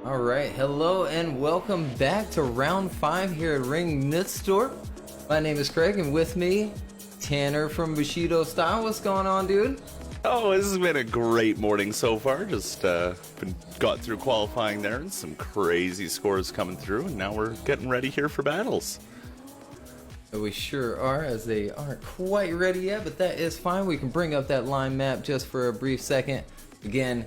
All right, hello and welcome back to round 5 here at Ring Knutstorp. My name is Craig, and with me, Tanner from Bushido Style. What's going on, dude? Oh, this has been a great morning so far. Just got through qualifying there, and some crazy scores coming through, and now we're getting ready here for battles. So we sure are, as they aren't quite ready yet, but that is fine. We can bring up that line map just for a brief second. Again,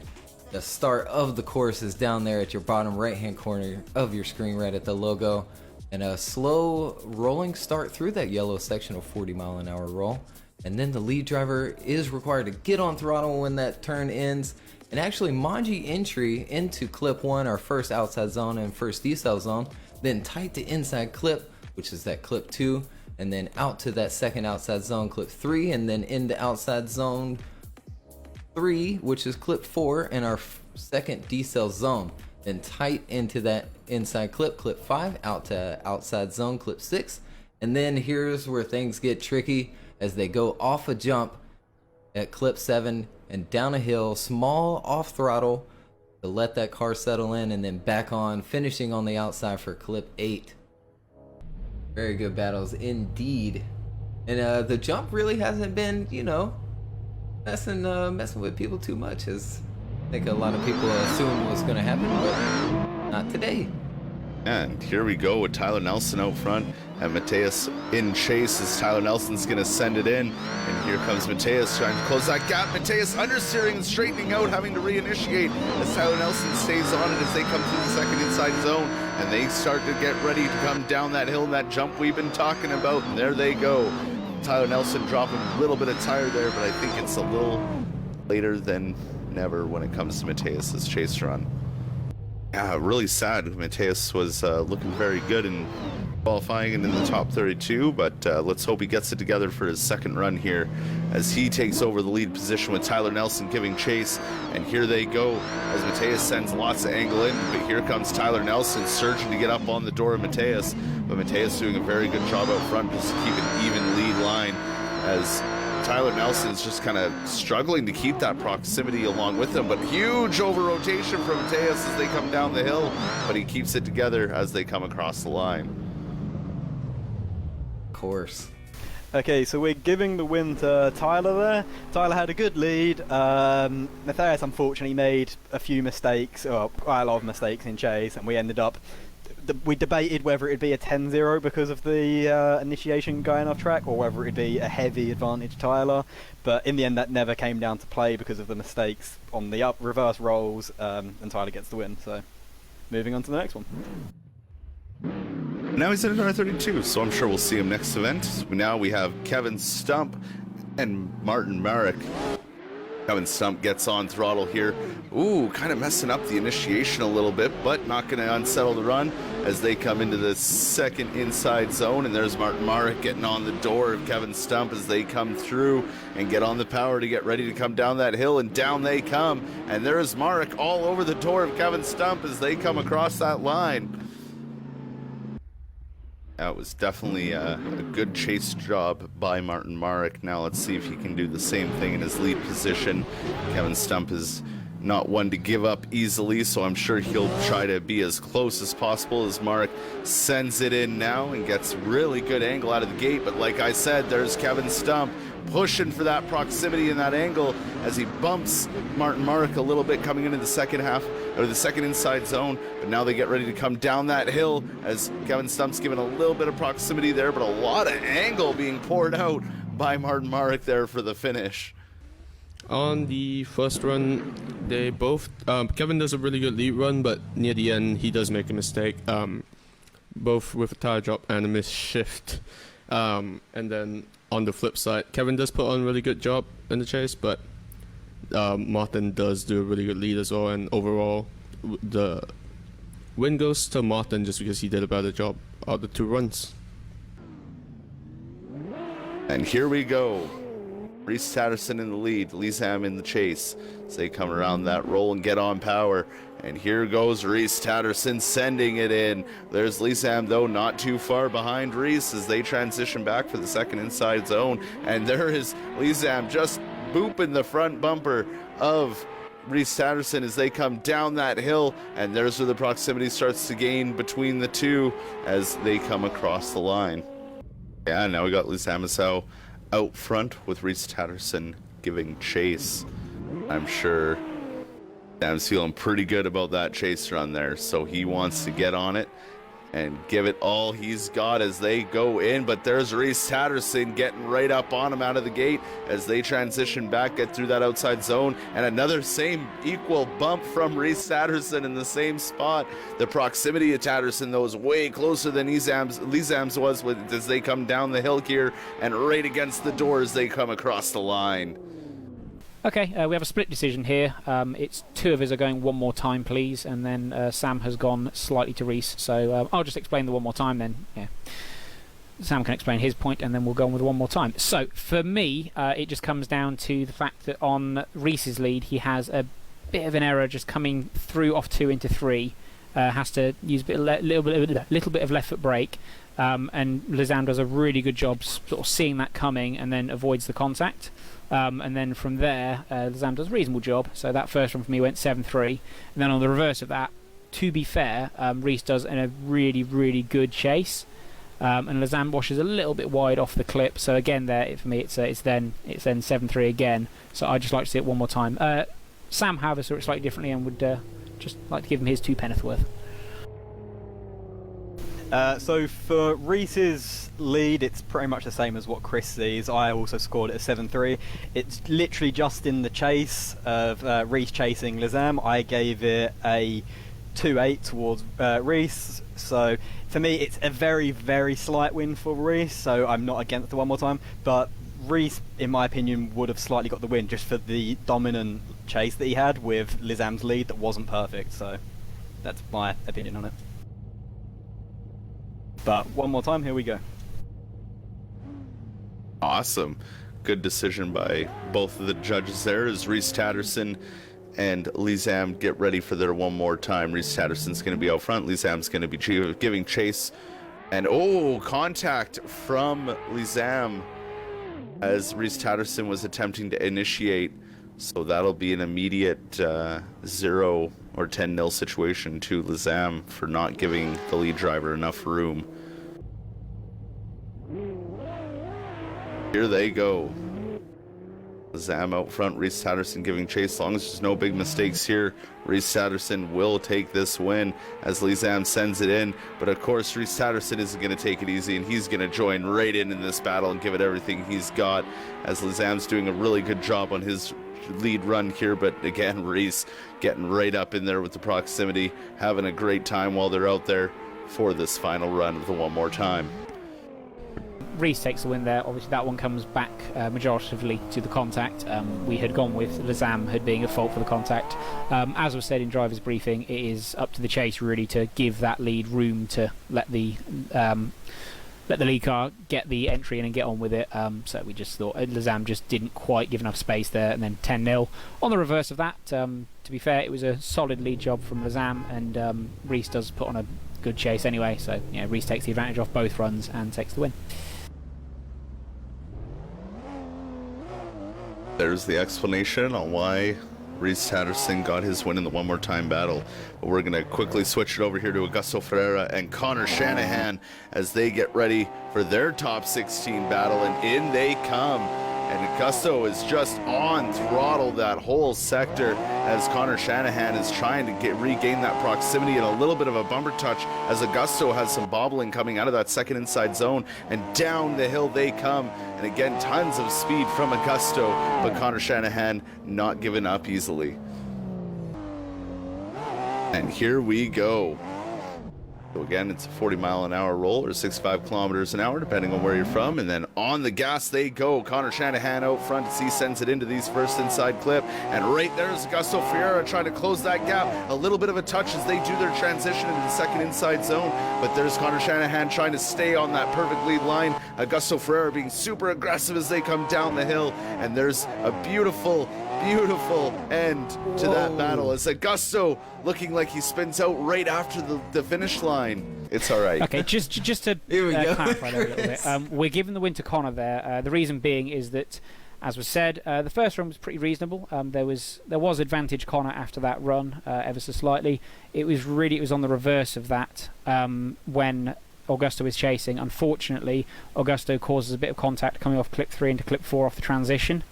the start of the course is down there at your bottom right hand corner of your screen, right at the logo, and a slow rolling start through that yellow section of 40-mile-an-hour roll, and then the lead driver is required to get on throttle when that turn ends. And actually Manji entry into clip 1, our first outside zone and first decel zone, then tight to inside clip, which is that clip 2, and then out to that second outside zone, clip 3, and then into outside zone 3, which is clip 4, and our second decel zone. Then tight into that inside clip, clip 5, out to outside zone, clip 6. And then here's where things get tricky as they go off a jump at clip 7 and down a hill, small off throttle to let that car settle in, and then back on, finishing on the outside for clip 8. Very good battles indeed. And the jump really hasn't been, messing with people too much, as I think a lot of people assumed was going to happen, but not today. And here we go with Tyler Nelson out front and Mateus in chase as Tyler Nelson's going to send it in. And here comes Mateus trying to close that gap. Mateus understeering and straightening out, having to reinitiate as Tyler Nelson stays on it as they come through the second inside zone. And they start to get ready to come down that hill and that jump we've been talking about. And there they go. Tyler Nelson dropping a little bit of tire there, but I think it's a little later than never when it comes to Mateus's chase run. Yeah, really sad. Mateus was looking very good in qualifying and in the top 32, but let's hope he gets it together for his second run here as he takes over the lead position with Tyler Nelson giving chase. And here they go as Mateus sends lots of angle in, but here comes Tyler Nelson surging to get up on the door of Mateus. But Mateus doing a very good job out front just to keep an even lead line as Tyler Nelson's just kind of struggling to keep that proximity along with him, but huge over rotation from Mateus as they come down the hill, but he keeps it together as they come across the line. Of course. Okay, so we're giving the win to Tyler there. Tyler had a good lead. Matthias unfortunately made a few mistakes, or quite a lot of mistakes in chase, and we ended up we debated whether it'd be a 10-0 because of the initiation going off track, or whether it'd be a heavy advantage Tyler, but in the end that never came down to play because of the mistakes on the reverse rolls, and Tyler gets the win. So moving on to the next one. Now he's in R32, so I'm sure we'll see him next event. Now we have Kevin Stump and Martin Marek. Kevin Stump gets on throttle here. Ooh, kind of messing up the initiation a little bit, but not going to unsettle the run as they come into the second inside zone. And there's Martin Marek getting on the door of Kevin Stump as they come through and get on the power to get ready to come down that hill. And down they come. And there's Marek all over the door of Kevin Stump as they come across that line. That was definitely a good chase job by Martin Marek. Now let's see if he can do the same thing in his lead position. Kevin Stump is not one to give up easily, so I'm sure he'll try to be as close as possible as Marek sends it in now and gets really good angle out of the gate. But like I said, there's Kevin Stump pushing for that proximity and that angle as he bumps Martin Marek a little bit coming into the second half, or the second inside zone. But now they get ready to come down that hill as Kevin Stump's given a little bit of proximity there, but a lot of angle being poured out by Martin Marek there for the finish. On the first run, they both Kevin does a really good lead run, but near the end he does make a mistake, both with a tire drop and a missed shift. And then on the flip side, Kevin does put on a really good job in the chase, but Martin does do a really good lead as well, and overall the win goes to Martin just because he did a better job out of the two runs. And here we go. Reese Tatterson in the lead, Leesham in the chase as they come around that roll and get on power. And here goes Reese Tatterson sending it in. There's Leesham, though, not too far behind Reese as they transition back for the second inside zone. And there is Leesham just booping the front bumper of Reese Tatterson as they come down that hill, and there's where the proximity starts to gain between the two as they come across the line. Yeah, now we got Liz Amasau out front with Reese Tatterson giving chase. I'm sure Sam's feeling pretty good about that chase run there, so he wants to get on it and give it all he's got as they go in. But there's Reese Tatterson getting right up on him out of the gate as they transition back, get through that outside zone, and another same equal bump from Reese Tatterson in the same spot. The proximity of Tatterson, though, is way closer than Lizam's was as they come down the hill here, and right against the door as they come across the line. Okay, we have a split decision here. It's two of us are going one more time, please, and then Sam has gone slightly to Reese. So I'll just explain the one more time then. Yeah, Sam can explain his point, and then we'll go on with one more time. So for me, it just comes down to the fact that on Reese's lead, he has a bit of an error just coming through off 2 into 3. Has to use a little bit of left foot brake, and Lizam does a really good job sort of seeing that coming and then avoids the contact. And then from there, Lizam does a reasonable job. So that first one for me went 7-3. And then on the reverse of that, to be fair, Reese does in a really, really good chase. And Lizam washes a little bit wide off the clip. So again, there for me, it's then 7-3 again. So I'd just like to see it one more time. Sam, however, saw it slightly differently and would just like to give him his 2 penneth worth. So for Reese's lead, it's pretty much the same as what Chris sees. I also scored it a 7-3. It's literally just in the chase of Reese chasing Lizam. I gave it a 2-8 towards Reese. So for me, it's a very, very slight win for Reese. So I'm not against the one more time. But Reese, in my opinion, would have slightly got the win just for the dominant chase that he had with Lizam's lead that wasn't perfect. So that's my opinion on it. But one more time, here we go. Awesome. Good decision by both of the judges there as Reese Tatterson and Lizam get ready for their one more time. Reese Tatterson's going to be out front. Lizam's going to be giving chase. And contact from Lizam as Reese Tatterson was attempting to initiate. So that'll be an immediate 0 or 10-0 situation to Lizam for not giving the lead driver enough room. Here they go. Lizam out front, Reese Tatterson giving chase. As long as there's no big mistakes here, Reese Tatterson will take this win as Lizam sends it in. But of course, Reese Tatterson isn't going to take it easy, and he's going to join right in this battle and give it everything he's got as Lizam's doing a really good job on his lead run here. But again, Reese getting right up in there with the proximity, having a great time while they're out there for this final run of the one more time. Reese takes the win there. Obviously, that one comes back majoritively to the contact. We had gone with Lizam had being at fault for the contact. As was said in driver's briefing, it is up to the chase really to give that lead room to let the lead car get the entry in and get on with it. So we just thought Lizam just didn't quite give enough space there, and then 10-0. On the reverse of that, to be fair, it was a solid lead job from Lizam, and Reese does put on a good chase anyway. So yeah, Reese takes the advantage off both runs and takes the win. There's the explanation on why Reese Tatterson got his win in the one more time battle. But we're going to quickly switch it over here to Augusto Ferreira and Connor Shanahan as they get ready for their top 16 battle, and in they come. And Augusto is just on throttle that whole sector as Connor Shanahan is trying to regain that proximity, and a little bit of a bumper touch as Augusto has some bobbling coming out of that second inside zone, and down the hill they come. And again, tons of speed from Augusto, but Connor Shanahan not giving up easily. And here we go. So again, it's a 40-mile-an-hour roll or 65 kilometers an hour, depending on where you're from. And then on the gas they go. Connor Shanahan out front as he sends it into these first inside clip. And right there's Augusto Ferreira trying to close that gap. A little bit of a touch as they do their transition into the second inside zone. But there's Connor Shanahan trying to stay on that perfect lead line. Augusto Ferreira being super aggressive as they come down the hill. And there's a beautiful end to that battle as Augusto looking like he spins out right after the finish line. It's all right. Okay, just to clarify there a little bit, we're giving the win to Connor there. The reason being is that as was said, the first run was pretty reasonable. There was advantage Connor after that run, ever so slightly. It was on the reverse of that when Augusto is chasing. Unfortunately, Augusto causes a bit of contact coming off clip 3 into clip 4 off the transition.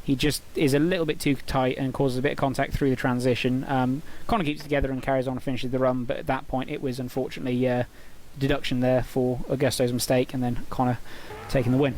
He just is a little bit too tight and causes a bit of contact through the transition. Connor keeps together and carries on and finishes the run, but at that point it was unfortunately deduction there for Augusto's mistake, and then Connor taking the win.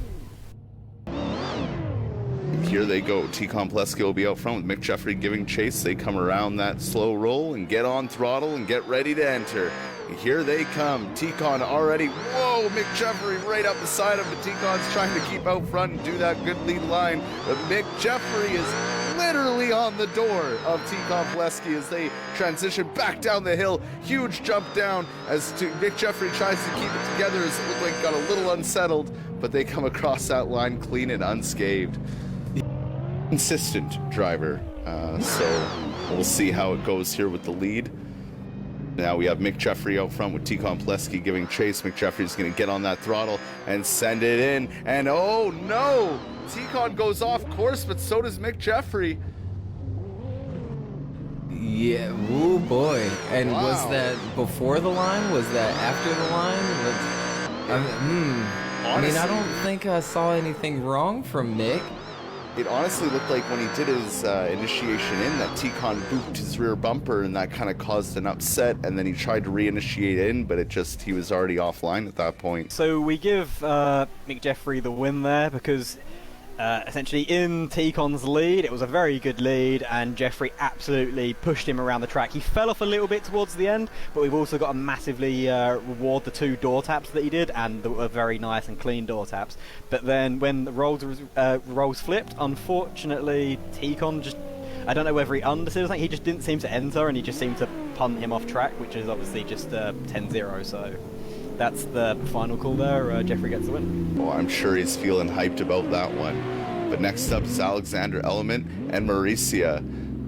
Here they go. T-Con Pleski will be out front with Mick Jeffrey giving chase. They come around that slow roll and get on throttle and get ready to enter. And here they come. T-Con already. Whoa, Mick Jeffrey right up the side of him. T-Con's trying to keep out front and do that good lead line. But Mick Jeffrey is literally on the door of T-Con Pleski as they transition back down the hill. Huge jump down as Mick Jeffrey tries to keep it together as it looked like got a little unsettled. But they come across that line clean and unscathed. Consistent driver, so we'll see how it goes here with the lead. Now we have Mick Jeffrey out front with T-Con Pleski giving chase. Mick Jeffrey's going to get on that throttle and send it in, and oh no, T-Con goes off course, but so does Mick Jeffrey. Yeah, woo boy. And Wow. was that before the line? Was that after the line? I mean, I don't think I saw anything wrong from Mick. It honestly looked like when he did his initiation in that T-Con booped his rear bumper and that kind of caused an upset, and then he tried to reinitiate in, but he was already offline at that point. So we give Mick Jeffrey the win there because essentially in T-Con's lead, it was a very good lead, and Jeffrey absolutely pushed him around the track. He fell off a little bit towards the end, but we've also got to massively reward the 2 door taps that he did, and the very nice and clean door taps. But then when the roles flipped, unfortunately T-Con just, I don't know whether he understood or something, he just didn't seem to enter, and he just seemed to punt him off track, which is obviously just 10-0, so that's the final call there. Jeffrey gets the win. Well, I'm sure he's feeling hyped about that one. But next up is Alexander Element and Mauricia.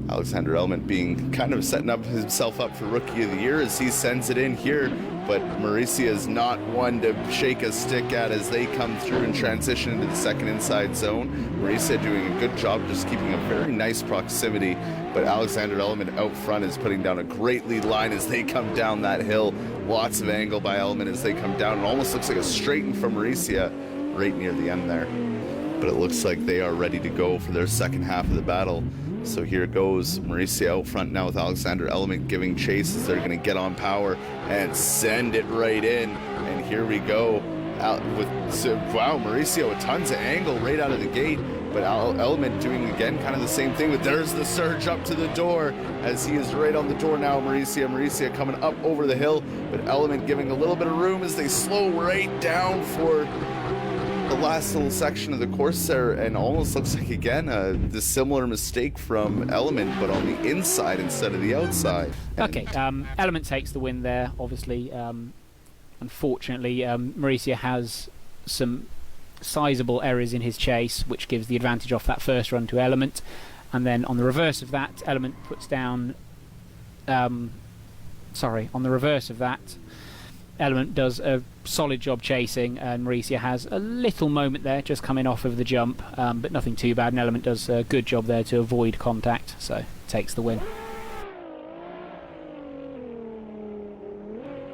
Alexander Element being kind of setting up himself up for Rookie of the Year as he sends it in here. But Mauricia is not one to shake a stick at as they come through and transition into the second inside zone. Mauricia doing a good job just keeping a very nice proximity. But Alexander Element out front is putting down a great lead line as they come down that hill. Lots of angle by Element as they come down. It almost looks like a straighten from Mauricia right near the end there. But it looks like they are ready to go for their second half of the battle. So here goes Mauricia out front now with Alexander Element giving chase as they're going to get on power and send it right in. And here we go. Wow, Mauricio with tons of angle right out of the gate. But Element doing again kind of the same thing. But there's the surge up to the door as he is right on the door now. Mauricia coming up over the hill. But Element giving a little bit of room as they slow right down for the last little section of the course there, and almost looks like again the similar mistake from Element, but on the inside instead of the outside. Okay, Element takes the win there. Obviously, unfortunately, Mauricio has some sizable errors in his chase, which gives the advantage off that first run to Element, and then on the reverse of that, Element puts down. On the reverse of that, Element does a solid job chasing, and Mauricio has a little moment there just coming off of the jump, but nothing too bad, and Element does a good job there to avoid contact, so takes the win.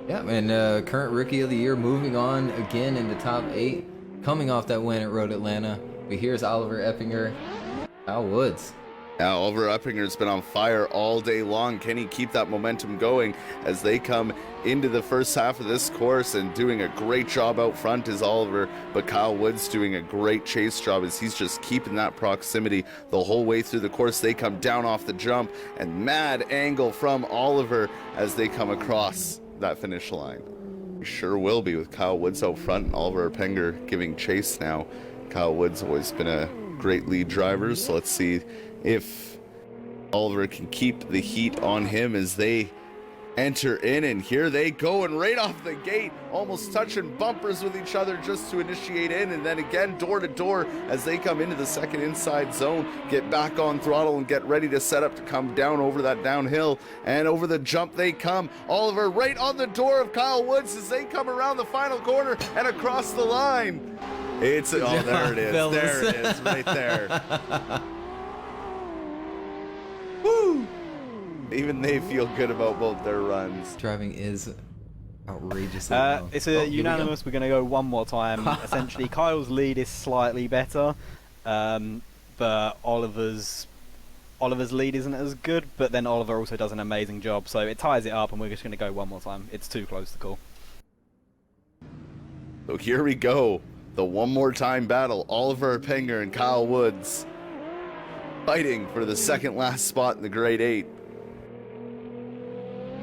Yeah, and current Rookie of the Year moving on again into top 8, coming off that win at Road Atlanta. But here's Oliver Eppinger, Kyle Woods. Now, Oliver Eppinger's been on fire all day long. Can he keep that momentum going as they come into the first half of this course, and doing a great job out front is Oliver, but Kyle Woods doing a great chase job as he's just keeping that proximity the whole way through the course. They come down off the jump, and mad angle from Oliver as they come across that finish line. We sure will be with Kyle Woods out front and Oliver Eppinger giving chase now. Kyle Woods always been a great lead driver, so let's see if Oliver can keep the heat on him as they enter in, and here they go, and right off the gate almost touching bumpers with each other just to initiate in, and then again door to door as they come into the second inside zone, get back on throttle and get ready to set up to come down over that downhill, and over the jump they come. Oliver right on the door of Kyle Woods as they come around the final corner and across the line. It's, oh, there it is. fellas. There it is, right there. Woo! Even they feel good about both their runs. Driving is outrageously well. It's Oh, a here we go. unanimous. We're going to go one more time. Essentially, Kyle's lead is slightly better, but Oliver's lead isn't as good. But then Oliver also does an amazing job, so it ties it up, and we're just going to go one more time. It's too close to call. So here we go. The one more time battle. Oliver Penger and Kyle Woods fighting for the second last spot in the grade 8.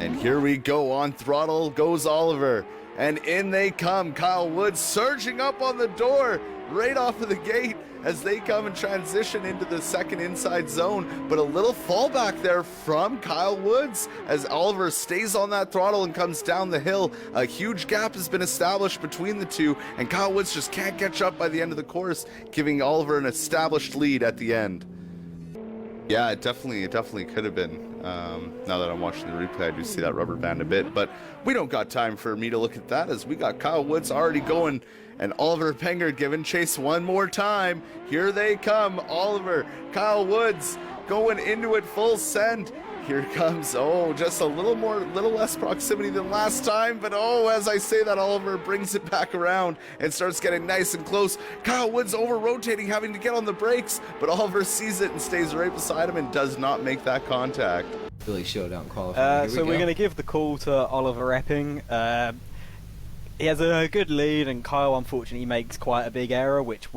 And here we go. On throttle goes Oliver. And in they come. Kyle Woods surging up on the door right off of the gate as they come and transition into the second inside zone. But a little fallback there from Kyle Woods as Oliver stays on that throttle and comes down the hill. A huge gap has been established between the two, and Kyle Woods just can't catch up by the end of the course, giving Oliver an established lead at the end. Yeah, it definitely could have been. Now that I'm watching the replay, I do see that rubber band a bit, but we don't got time for me to look at that as we got Kyle Woods already going and Oliver Penger giving chase one more time. Here they come, Oliver, Kyle Woods going into it full send. Here comes, oh, just a little less proximity than last time, but oh, as I say that, Oliver brings it back around and starts getting nice and close. Kyle Woods over-rotating, having to get on the brakes, but Oliver sees it and stays right beside him and does not make that contact. Philly Showdown qualifying. So we're going to give the call to Oliver Epping. He has a good lead, and Kyle unfortunately makes quite a big error, which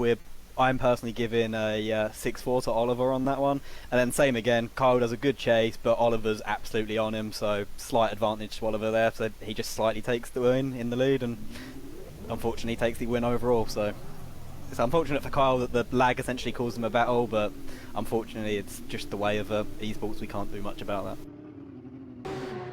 I'm personally giving a 6-4 to Oliver on that one. And then same again, Kyle does a good chase, but Oliver's absolutely on him, so slight advantage to Oliver there. So he just slightly takes the win in the lead, and unfortunately takes the win overall. So it's unfortunate for Kyle that the lag essentially caused him a battle, but unfortunately it's just the way of esports. We can't do much about that.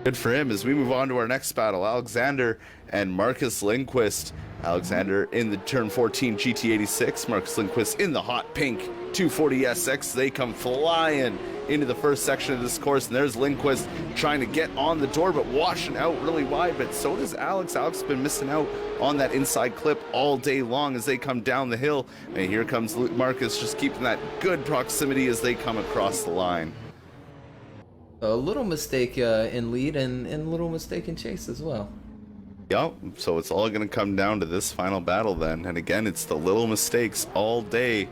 Good for him as we move on to our next battle. Alexander and Marcus Lindquist. Alexander in the turn 14 GT86. Marcus Lindquist in the hot pink 240SX. They come flying into the first section of this course, and there's Lindquist trying to get on the door, but washing out really wide, but so does Alex. Alex has been missing out on that inside clip all day long as they come down the hill, and here comes Marcus just keeping that good proximity as they come across the line. A little mistake in lead and a little mistake in chase as well. Yep, so it's all going to come down to this final battle then. And again, it's the little mistakes all day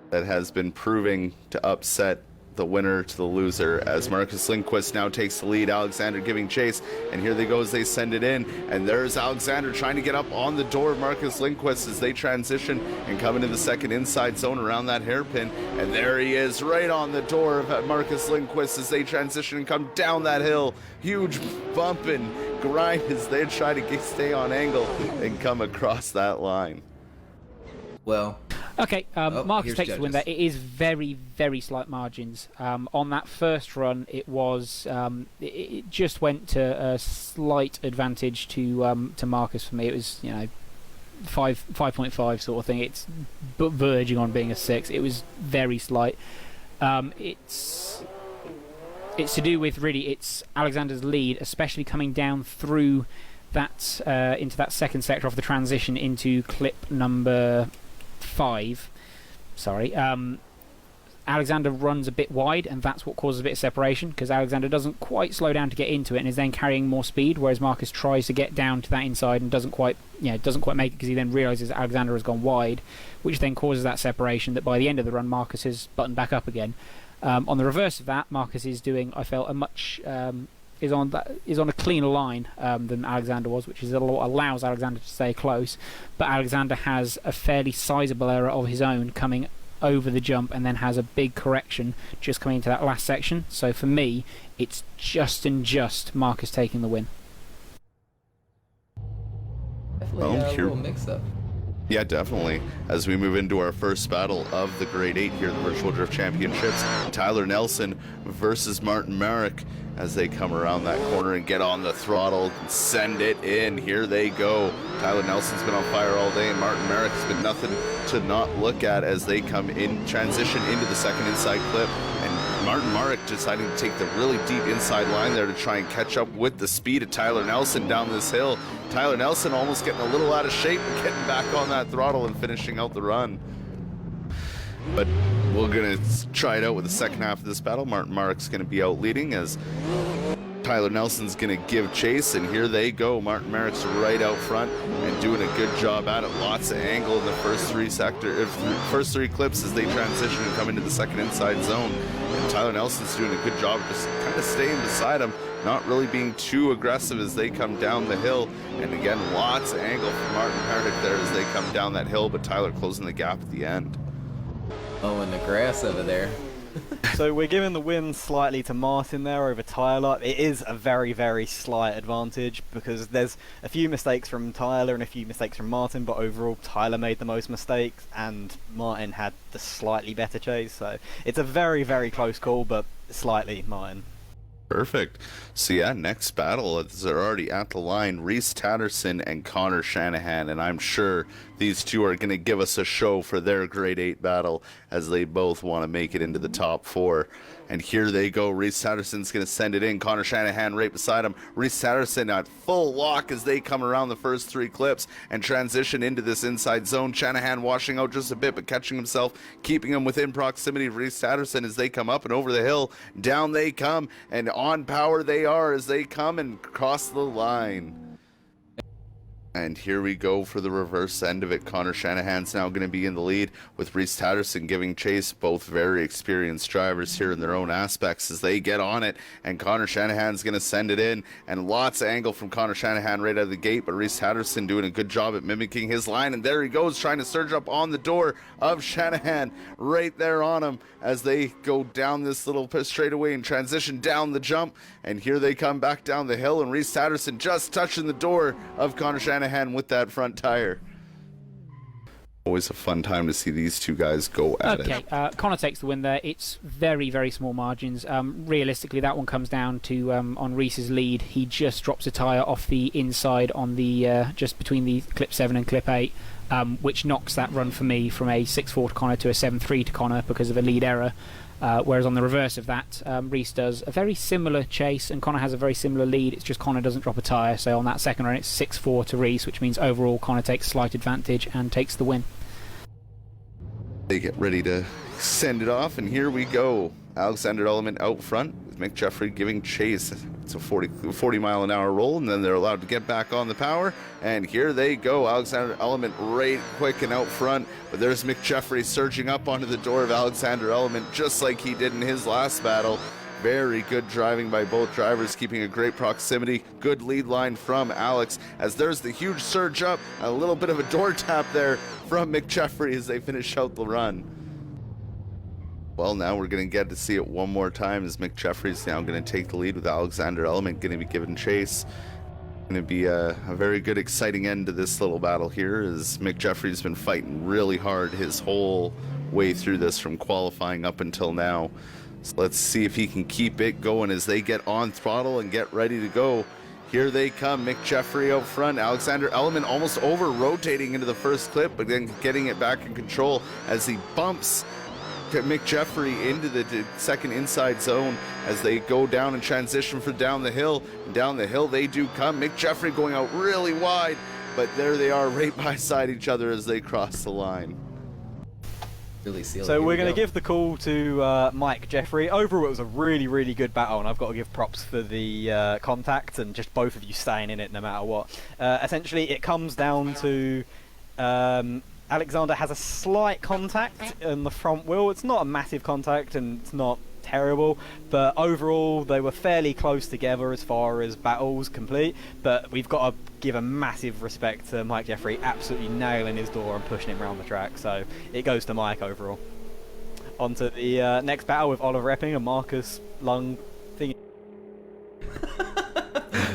that has been proving to upset the winner to the loser as Marcus Lindquist now takes the lead. Alexander giving chase, and here they go as they send it in, and there's Alexander trying to get up on the door of Marcus Lindquist as they transition and come into the second inside zone around that hairpin, and there he is right on the door of Marcus Lindquist as they transition and come down that hill. Huge bump and grind as they try to stay on angle and come across that line. Well, Okay, Marcus here's takes the win there. judges. It is very, very slight margins. On that first run, it was it just went to a slight advantage to Marcus for me. It was 5.5 sort of thing. It's verging on being a 6. It was very slight. It's to do with really it's Alexander's lead, especially coming down through that into that second sector of the transition into clip number 5. Alexander runs a bit wide, and that's what causes a bit of separation, because Alexander doesn't quite slow down to get into it and is then carrying more speed, whereas Marcus tries to get down to that inside and doesn't quite make it, because he then realizes Alexander has gone wide, which then causes that separation that by the end of the run Marcus has buttoned back up again. On the reverse of that, Marcus is doing, I felt, a much is on a cleaner line than Alexander was, which allows Alexander to stay close. But Alexander has a fairly sizable error of his own coming over the jump, and then has a big correction just coming into that last section. So for me, it's just Marcus taking the win. Definitely a little mix-up. Yeah, definitely. As we move into our first battle of the Grade 8 here, the Virtual Drift Championships, Tyler Nelson versus Martin Merrick as they come around that corner and get on the throttle and send it in. Here they go. Tyler Nelson's been on fire all day, and Martin Merrick has been nothing to not look at as they come in, transition into the second inside clip. And Martin Marek deciding to take the really deep inside line there to try and catch up with the speed of Tyler Nelson down this hill. Tyler Nelson almost getting a little out of shape, but getting back on that throttle and finishing out the run. But we're going to try it out with the second half of this battle. Martin Marek's going to be out leading as Tyler Nelson's going to give chase, and here they go. Martin Marek's right out front and doing a good job at it. Lots of angle in the first first three clips as they transition and come into the second inside zone. And Tyler Nelson's doing a good job of just kind of staying beside him, not really being too aggressive as they come down the hill. And again, lots of angle from Martin Marek there as they come down that hill, but Tyler closing the gap at the end. Oh, and the grass over there. So we're giving the win slightly to Martin there over Tyler. It is a very, very slight advantage because there's a few mistakes from Tyler and a few mistakes from Martin, but overall Tyler made the most mistakes and Martin had the slightly better chase. So it's a very, very close call, but slightly Martin. Perfect. So yeah, next battle, they're already at the line. Reese Tatterson and Connor Shanahan, and I'm sure these two are going to give us a show for their grade 8 battle as they both want to make it into the top 4. And here they go. Reese Tatterson's going to send it in. Connor Shanahan right beside him. Reese Tatterson at full lock as they come around the first 3 clips and transition into this inside zone. Shanahan washing out just a bit, but catching himself, keeping him within proximity of Reese Tatterson as they come up and over the hill. Down they come, and on power they are as they come and cross the line. And here we go for the reverse end of it. Connor Shanahan's now going to be in the lead with Reese Tatterson giving chase. Both very experienced drivers here in their own aspects as they get on it. And Connor Shanahan's going to send it in. And lots of angle from Connor Shanahan right out of the gate. But Reese Tatterson doing a good job at mimicking his line. And there he goes, trying to surge up on the door of Shanahan right there on him as they go down this little straightaway and transition down the jump. And here they come back down the hill. And Reese Tatterson just touching the door of Connor Shanahan with that front tire. Always a fun time to see these two guys go at it. Okay, Connor takes the win there. It's very, very small margins. Realistically, that one comes down to on Reese's lead. He just drops a tyre off the inside on the just between the clip 7 and clip 8, which knocks that run for me from a 6.4 to Connor to a 7.3 to Connor because of a lead error. Whereas on the reverse of that, Reese does a very similar chase and Connor has a very similar lead. It's just Connor doesn't drop a tyre. So on that second run, it's 6.4 to Reese, which means overall Connor takes slight advantage and takes the win. They get ready to send it off, and here we go. Alexander Element out front with Mick Jeffrey giving chase. It's a 40 mile an hour roll, and then they're allowed to get back on the power. And here they go. Alexander Element right quick and out front. But there's Mick Jeffrey surging up onto the door of Alexander Element just like he did in his last battle. Very good driving by both drivers, keeping a great proximity. Good lead line from Alex as there's the huge surge up. A little bit of a door tap there from Mick Jeffrey as they finish out the run. Well, now we're going to get to see it one more time as Mick Jeffrey's now going to take the lead with Alexander Element going to be given chase. Going to be a very good, exciting end to this little battle here as Mick Jeffrey's been fighting really hard his whole way through this from qualifying up until now. So let's see if he can keep it going as they get on throttle and get ready to go. Here they come, Mick Jeffrey out front. Alexander Element almost over-rotating into the first clip, but then getting it back in control as he bumps Mick Jeffrey into the second inside zone as they go down and transition for down the hill. And down the hill they do come. Mick Jeffrey going out really wide, but there they are right beside each other as they cross the line. Really sealed. So we're going to give the call to Mike Jeffrey. Overall, it was a really, really good battle, and I've got to give props for the contact and just both of you staying in it no matter what. Essentially, it comes down to Alexander has a slight contact in the front wheel. It's not a massive contact, and it's not terrible, but overall they were fairly close together as far as battles complete. But we've got to give a massive respect to Mike Jeffrey, absolutely nailing his door and pushing him around the track. So it goes to Mike overall. On to the next battle with Oliver Epping and Marcus Lung thingy.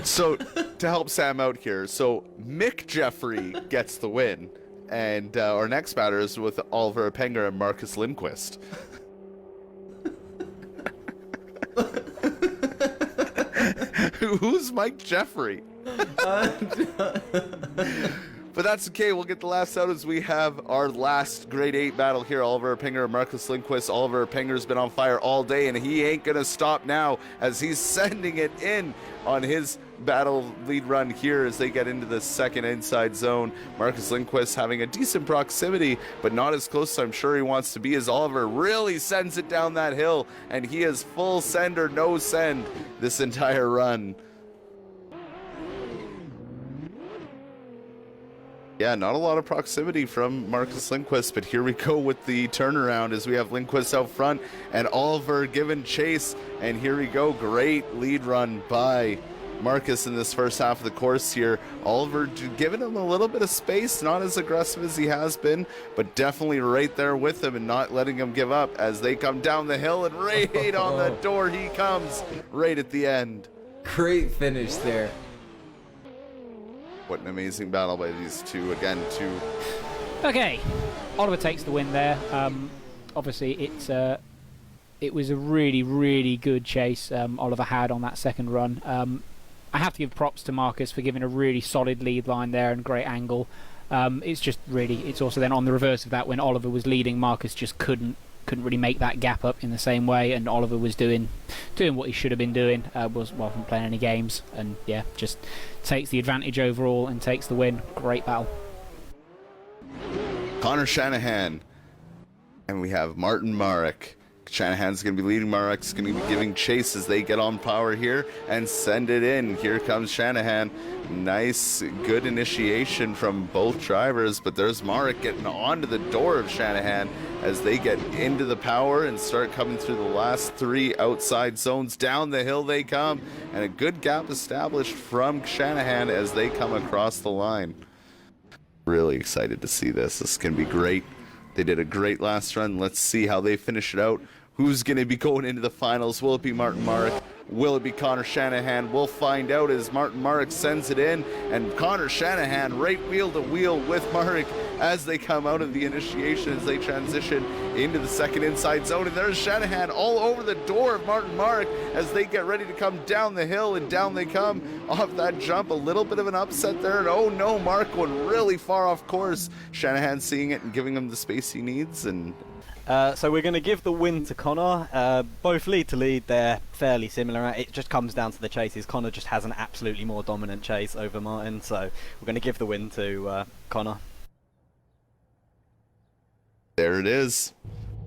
So to help Sam out here, so Mick Jeffrey gets the win, and our next batter is with Oliver Epenger and Marcus Lindquist. Who's Mike Jeffrey? But that's okay. We'll get the last out as we have our last grade 8 battle here. Oliver Pinger and Marcus Lindquist. Oliver Pinger's been on fire all day, and he ain't going to stop now as he's sending it in on his battle lead run here as they get into the second inside zone. Marcus Lindquist having a decent proximity, but not as close as I'm sure he wants to be, as Oliver really sends it down that hill, and he is full send or no send this entire run. Yeah, not a lot of proximity from Marcus Lindquist, but here we go with the turnaround as we have Lindquist out front and Oliver giving chase. And here we go, great lead run by Marcus in this first half of the course here. Oliver giving him a little bit of space, not as aggressive as he has been, but definitely right there with him and not letting him give up as they come down the hill, and right on the door he comes right at the end. Great finish there. What an amazing battle by these two. Again, Okay, Oliver takes the win there. Obviously, it was a really, really good chase Oliver had on that second run. I have to give props to Marcus for giving a really solid lead line there and great angle. It's also then on the reverse of that, when Oliver was leading, Marcus just couldn't really make that gap up in the same way, and Oliver was doing what he should have been doing, wasn't playing any games, and yeah, just takes the advantage overall and takes the win. Great battle. Connor Shanahan, and we have Martin Marek. Shanahan's going to be leading. Marek's going to be giving chase as they get on power here and send it in. Here comes Shanahan. Nice, good initiation from both drivers, but there's Marek getting onto the door of Shanahan as they get into the power and start coming through the last 3 outside zones. Down the hill they come, and a good gap established from Shanahan as they come across the line. Really excited to see this. This is going to be great. They did a great last run. Let's see how they finish it out. Who's going to be going into the finals? Will it be Martin Marek? Will it be Connor Shanahan? We'll find out as Martin Marek sends it in, and Connor Shanahan right wheel to wheel with Marek as they come out of the initiation, as they transition into the second inside zone. And there's Shanahan all over the door of Martin Marek as they get ready to come down the hill, and down they come off that jump. A little bit of an upset there, and oh no, Mark went really far off course. Shanahan seeing it and giving him the space he needs, and so we're going to give the win to Connor. Both lead to lead, they're fairly similar. It just comes down to the chases. Connor just has an absolutely more dominant chase over Martin, so we're going to give the win to Connor. There it is.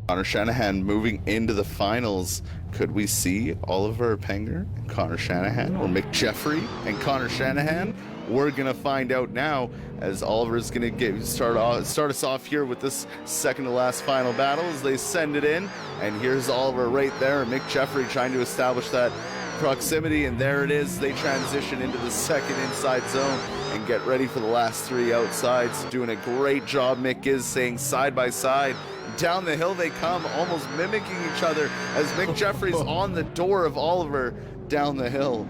Connor Shanahan moving into the finals. Could we see Oliver Penger and Connor Shanahan, or Mick Jeffrey and Connor Shanahan? We're gonna find out now, as Oliver's gonna start us off here with this second to last final battle as they send it in. And here's Oliver right there, and Mick Jeffrey trying to establish that proximity, and there it is. They transition into the second inside zone and get ready for the last 3 outsides. Doing a great job, Mick is saying, side by side. Down the hill they come, almost mimicking each other as Mick Jeffrey's on the door of Oliver down the hill.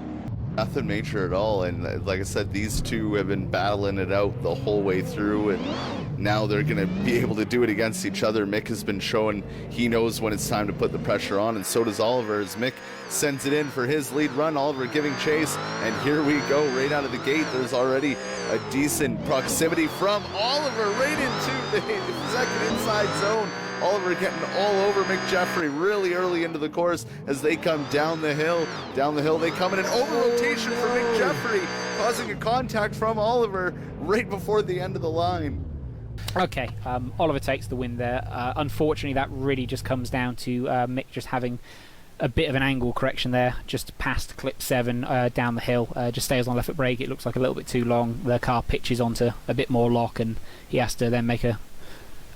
Nothing major at all, and like I said, these two have been battling it out the whole way through, and now they're going to be able to do it against each other. Mick has been showing he knows when it's time to put the pressure on, and so does Oliver as Mick sends it in for his lead run. Oliver giving chase, and here we go right out of the gate. There's already a decent proximity from Oliver right into the second inside zone. Oliver getting all over Mick Jeffrey really early into the course as they come down the hill. Down the hill they come in an over-rotation for Mick Jeffrey, causing a contact from Oliver right before the end of the line. Okay, Oliver takes the win there. Unfortunately, that really just comes down to Mick just having a bit of an angle correction there, just past clip 7 down the hill. Just stays on left foot brake. It looks like a little bit too long. The car pitches onto a bit more lock, and he has to then make a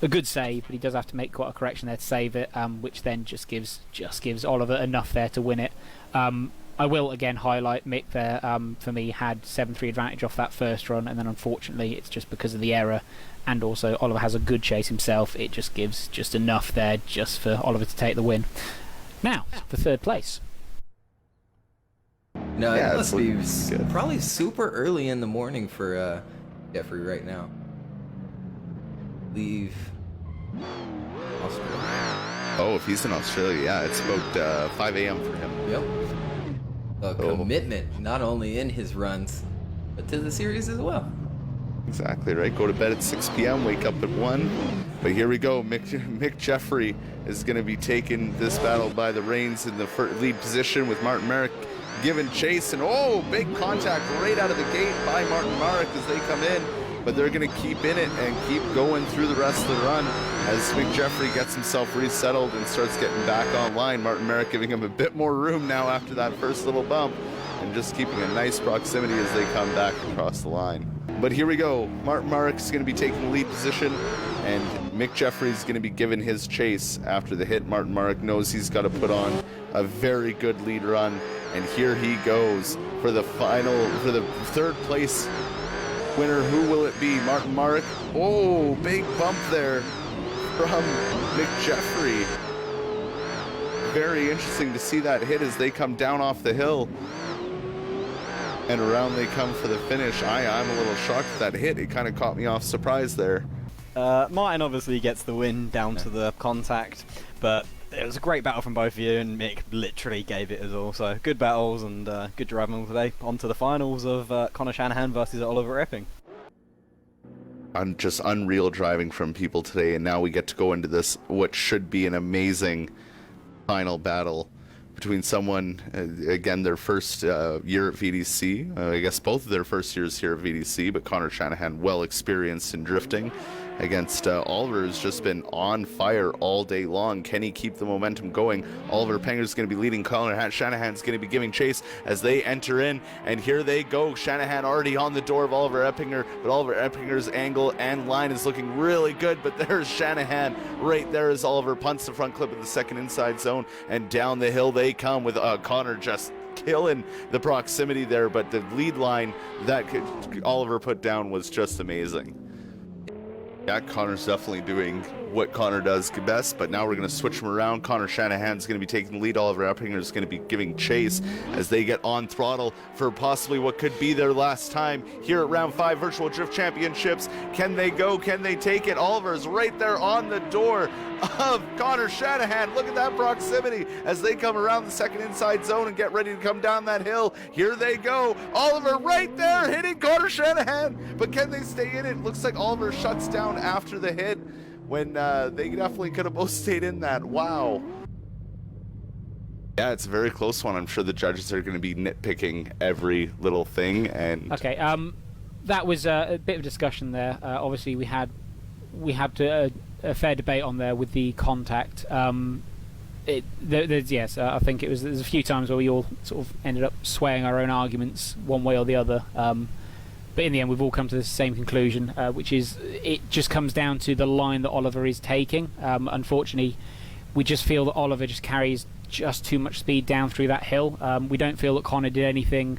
good save, but he does have to make quite a correction there to save it, which then just gives Oliver enough there to win it. I will again highlight Mick there, for me, had 7-3 advantage off that first run, and then unfortunately it's just because of the error, and also Oliver has a good chase himself. It just gives just enough there just for Oliver to take the win. Now, for third place. No, Yeah, it it's must be looking good. probably super early in the morning for Jeffrey right now. Leave Australia. Oh, if he's in Australia, yeah, it's about 5 a.m. for him. Yep. The Oh. commitment, not only in his runs, but to the series as well. Exactly right. Go to bed at 6 p.m., wake up at 1. But here we go. Mick Jeffrey is going to be taking this battle by the reins in the lead position with Martin Merrick giving chase. And oh, big contact right out of the gate by Martin Merrick as they come in. But they're going to keep in it and keep going through the rest of the run as Mick Jeffrey gets himself resettled and starts getting back online. Martin Merrick giving him a bit more room now after that first little bump and just keeping a nice proximity as they come back across the line. But here we go. Martin Merrick's going to be taking the lead position, and Mick Jeffrey's going to be given his chase after the hit. Martin Merrick knows he's got to put on a very good lead run, and here he goes for the third place winner. Who will it be? Martin Merrick. Oh, big bump there from Mick Jeffrey. Very interesting to see that hit as they come down off the hill. And around they come for the finish. I'm a little shocked at that hit. It kind of caught me off surprise there. Martin obviously gets the win down to the contact, but it was a great battle from both of you, and Mick literally gave it his all. So good battles and good driving today. On to the finals of Connor Shanahan versus Oliver Epping. Just unreal driving from people today, and now we get to go into this, what should be an amazing final battle between someone, again, their first year at VDC. I guess both of their first years here at VDC, but Connor Shanahan, well experienced in drifting, against Oliver, who's just been on fire all day long. Can he keep the momentum going? Oliver Penger's going to be leading. Connor Shanahan's going to be giving chase as they enter in, and here they go. Shanahan already on the door of Oliver Eppinger, but Oliver Eppinger's angle and line is looking really good, but there's Shanahan right there as Oliver punts the front clip of the second inside zone, and down the hill they come with Connor just killing the proximity there, but the lead line that Oliver put down was just amazing. Yeah, Connor's definitely doing what Connor does best, but now we're going to switch him around. Connor Shanahan's going to be taking the lead. Oliver Eppinger is going to be giving chase as they get on throttle for possibly what could be their last time here at Round 5 Virtual Drift Championships. Can they go? Can they take it? Oliver's right there on the door of Connor Shanahan. Look at that proximity as they come around the second inside zone and get ready to come down that hill. Here they go. Oliver right there hitting Connor Shanahan, but can they stay in it? Looks like Oliver shuts down after the hit when they definitely could have both stayed in that. Wow. Yeah, it's a very close one. I'm sure the judges are going to be nitpicking every little thing. And okay, that was a bit of discussion there. Obviously, we had a fair debate on there with the contact. Yes, I think there's a few times where we all sort of ended up swaying our own arguments one way or the other. But in the end, we've all come to the same conclusion, which is it just comes down to the line that Oliver is taking. Unfortunately, we just feel that Oliver just carries just too much speed down through that hill. We don't feel that Connor did anything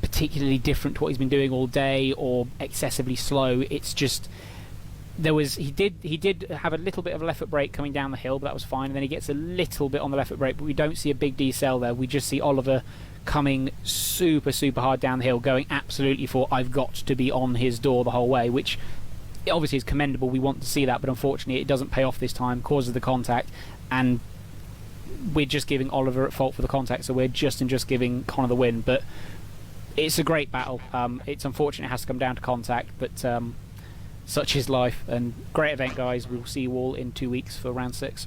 particularly different to what he's been doing all day or excessively slow. It's just he did have a little bit of a left foot brake coming down the hill, but that was fine. And then he gets a little bit on the left foot brake, but we don't see a big decel there. We just see Oliver coming super hard down the hill, going absolutely for I've got to be on his door the whole way, which obviously is commendable. We want to see that, but unfortunately it doesn't pay off this time, causes the contact, and we're just giving Oliver at fault for the contact, so we're just giving Connor the win. But it's a great battle. It's unfortunate it has to come down to contact, but such is life. And great event, guys. We'll see you all in 2 weeks for round 6.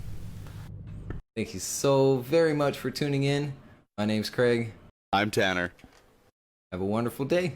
Thank you so very much for tuning in. My name's Craig. I'm Tanner. Have a wonderful day.